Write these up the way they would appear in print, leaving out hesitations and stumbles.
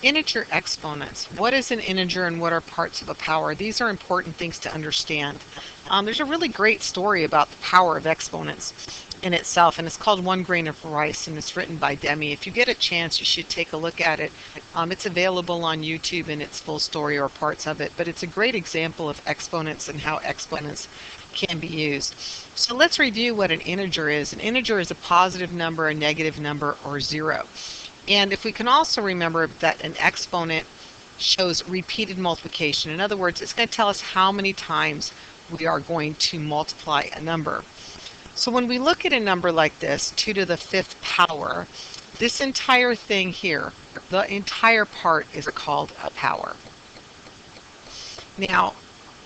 Integer exponents. What is an integer and what are parts of a power? These are important things to understand. There's a really great story about the power of exponents in itself, and it's called One Grain of Rice, and it's written by Demi. If you get a chance, you should take a look at it. It's available on YouTube in its full story or parts of it, but it's a great example of exponents and how exponents can be used. So let's review what an integer is. An integer is a positive number, a negative number, or zero. And if we can also remember that an exponent shows repeated multiplication. In other words, it's going to tell us how many times we are going to multiply a number. So when we look at a number like this, 2 to the 5th power, this entire thing here, the entire part is called a power. Now,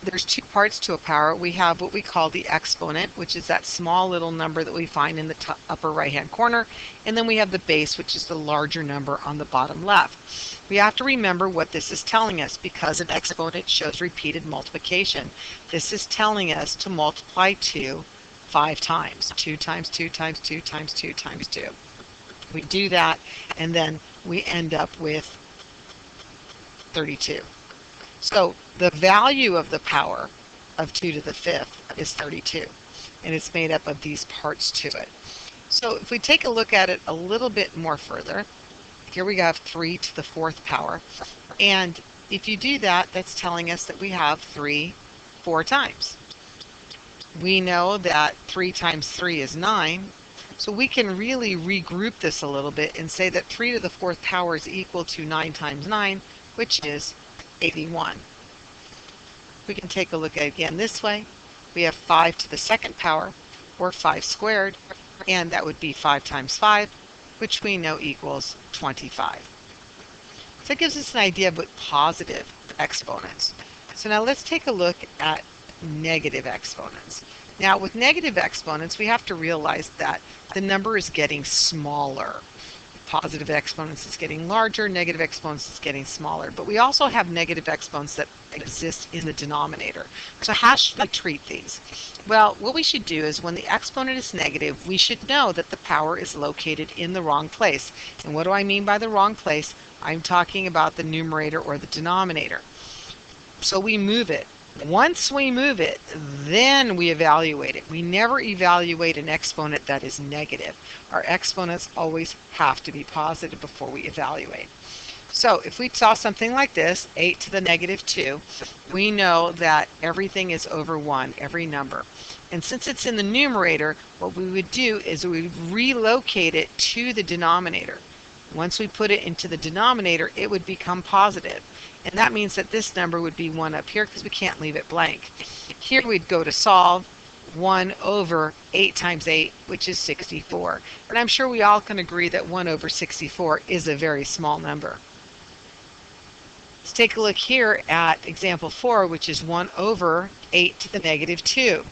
there's two parts to a power. We have what we call the exponent, which is that small little number that we find in the upper right-hand corner. And then we have the base, which is the larger number on the bottom left. We have to remember what this is telling us because an exponent shows repeated multiplication. This is telling us to multiply 2 5 times. 2 times 2 times 2 times 2 times 2. We do that, and then we end up with 32. So the value of the power of 2 to the 5th is 32, and it's made up of these parts to it. So if we take a look at it a little bit more further, here we have 3 to the 4th power, and if you do that, that's telling us that we have 3 4 times. We know that 3 times 3 is 9, so we can really regroup this a little bit and say that 3 to the 4th power is equal to 9 times 9, which is 81. We can take a look at it again this way. We have 5 to the 2nd power, or 5 squared, and that would be 5 times 5, which we know equals 25. So that gives us an idea of what positive exponents. So now let's take a look at negative exponents. Now with negative exponents, we have to realize that the number is getting smaller. Positive exponents is getting larger, negative exponents is getting smaller. But we also have negative exponents that exist in the denominator. So how should we treat these? Well, what we should do is when the exponent is negative, we should know that the power is located in the wrong place. And what do I mean by the wrong place? I'm talking about the numerator or the denominator. So we move it. Once we move it, then we evaluate it. We never evaluate an exponent that is negative. Our exponents always have to be positive before we evaluate. So if we saw something like this, 8 to the negative 2, we know that everything is over 1, every number. And since it's in the numerator, what we would do is we would relocate it to the denominator. Once we put it into the denominator, it would become positive. And that means that this number would be 1 up here because we can't leave it blank. Here we'd go to solve 1 over 8 times 8, which is 64. And I'm sure we all can agree that 1 over 64 is a very small number. Let's take a look here at example 4, which is 1 over 8 to the negative 2.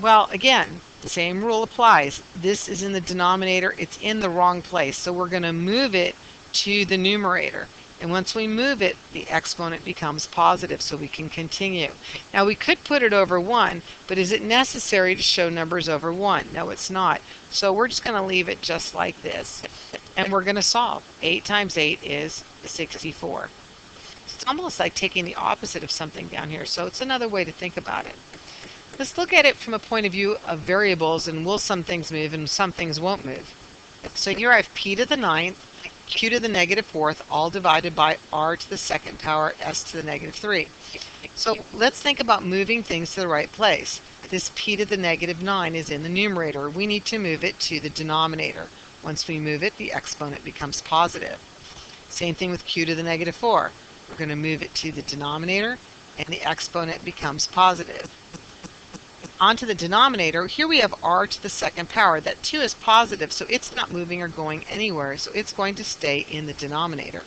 Well, again, the same rule applies. This is in the denominator. It's in the wrong place. So we're going to move it to the numerator. And once we move it, the exponent becomes positive, so we can continue. Now we could put it over 1, but is it necessary to show numbers over 1? No, it's not. So we're just going to leave it just like this. And we're going to solve. 8 times 8 is 64. It's almost like taking the opposite of something down here, so it's another way to think about it. Let's look at it from a point of view of variables, and will some things move and some things won't move. So here I have p to the 9th, q to the negative 4th, all divided by r to the 2nd power, s to the negative 3. So let's think about moving things to the right place. This p to the negative 9 is in the numerator. We need to move it to the denominator. Once we move it, the exponent becomes positive. Same thing with q to the negative 4. We're going to move it to the denominator, and the exponent becomes positive. Onto the denominator, here we have r to the 2nd power. That 2 is positive, so it's not moving or going anywhere, so it's going to stay in the denominator.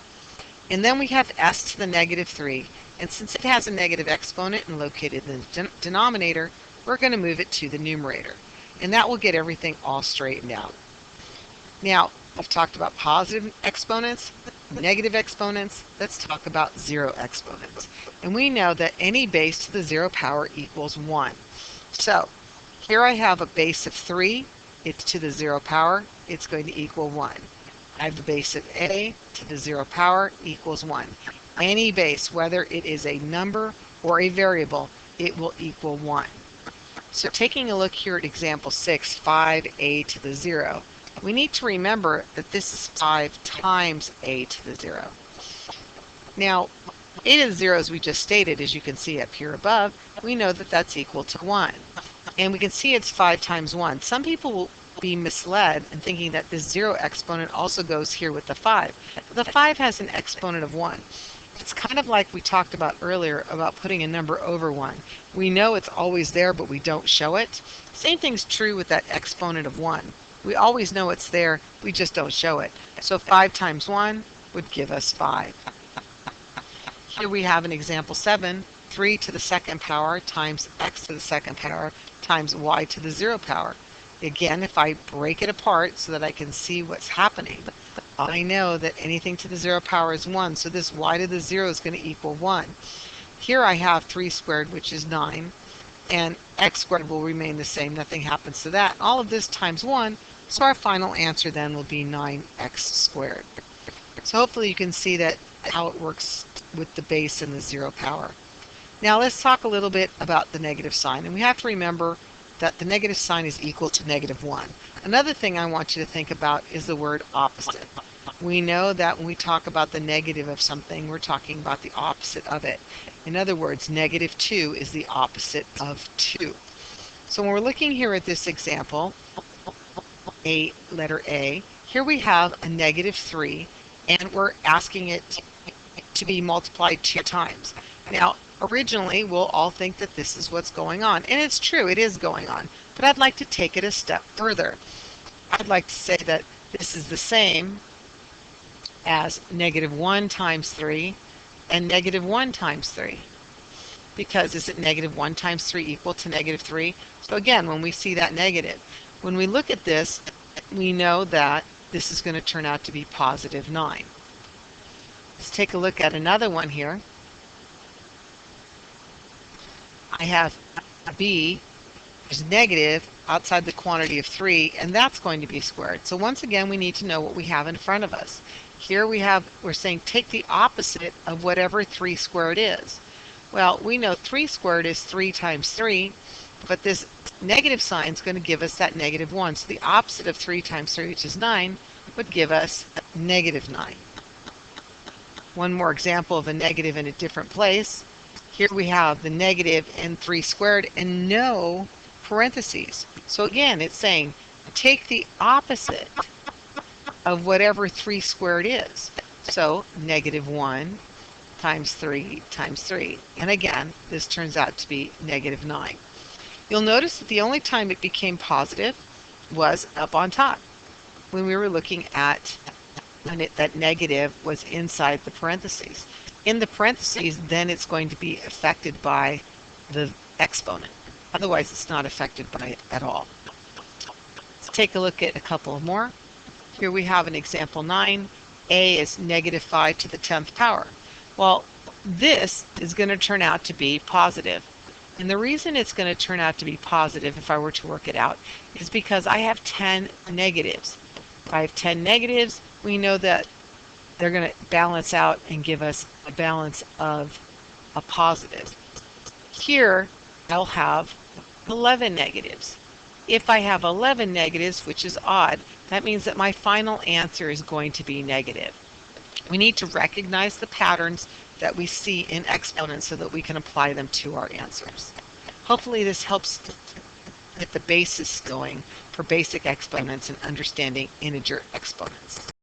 And then we have s to the negative 3, and since it has a negative exponent and located in the denominator, we're going to move it to the numerator. And that will get everything all straightened out. Now, I've talked about positive exponents, negative exponents. Let's talk about zero exponents. And we know that any base to the 0 power equals 1. So here I have a base of 3. It's to the 0 power. It's going to equal 1. I have the base of a to the 0 power equals 1. Any base, whether it is a number or a variable, it will equal 1. So taking a look here at example 6, 5a to the 0, we need to remember that this is 5 times a to the 0. Now, a to the 0, as we just stated, as you can see up here above, we know that that's equal to 1. And we can see it's 5 times 1. Some people will be misled in thinking that this 0 exponent also goes here with the 5. The 5 has an exponent of 1. It's kind of like we talked about earlier about putting a number over 1. We know it's always there, but we don't show it. Same thing's true with that exponent of 1. We always know it's there, we just don't show it. So 5 times 1 would give us 5. Here we have an example 7, 3 to the 2nd power times x to the 2nd power times y to the 0 power. Again, if I break it apart so that I can see what's happening, I know that anything to the 0 power is 1, so this y to the 0 is going to equal 1. Here I have 3 squared, which is 9, and x squared will remain the same. Nothing happens to that. All of this times 1, so our final answer then will be 9x squared. So hopefully you can see that how it works with the base and the 0 power. Now let's talk a little bit about the negative sign, and we have to remember that the negative sign is equal to -1. Another thing I want you to think about is the word opposite. We know that when we talk about the negative of something, we're talking about the opposite of it. In other words, -2 is the opposite of 2. So when we're looking here at this example, letter A, here we have a -3, and we're asking it to be multiplied 2 times. Now, originally, we'll all think that this is what's going on, and it's true, it is going on, but I'd like to take it a step further. I'd like to say that this is the same as -1 times 3 and -1 times 3. Because is it -1 times 3 equal to -3? So again, when we see that negative, when we look at this, we know that this is going to turn out to be +9. Let's take a look at another one here. I have b is negative outside the quantity of 3, and that's going to be squared. So once again, we need to know what we have in front of us. Here we're saying take the opposite of whatever 3 squared is. Well, we know 3 squared is 3 times 3, but this negative sign is going to give us that -1. So the opposite of 3 times 3, which is 9, would give us -9. One more example of a negative in a different place. Here we have the negative and 3 squared and no parentheses. So again, it's saying take the opposite of whatever 3 squared is. So -1 times 3 times 3. And again, this turns out to be -9. You'll notice that the only time it became positive was up on top, when we were looking at when that negative was inside the parentheses. In the parentheses, then it's going to be affected by the exponent. Otherwise, it's not affected by it at all. Let's take a look at a couple more. Here we have an example 9. A is -5 to the 10th power. Well, this is going to turn out to be positive. And the reason it's going to turn out to be positive, if I were to work it out, is because I have 10 negatives. If I have 10 negatives, we know that they're going to balance out and give us a balance of a positive. Here, I'll have 11 negatives. If I have 11 negatives, which is odd, that means that my final answer is going to be negative. We need to recognize the patterns that we see in exponents so that we can apply them to our answers. Hopefully this helps get the basis going for basic exponents and understanding integer exponents.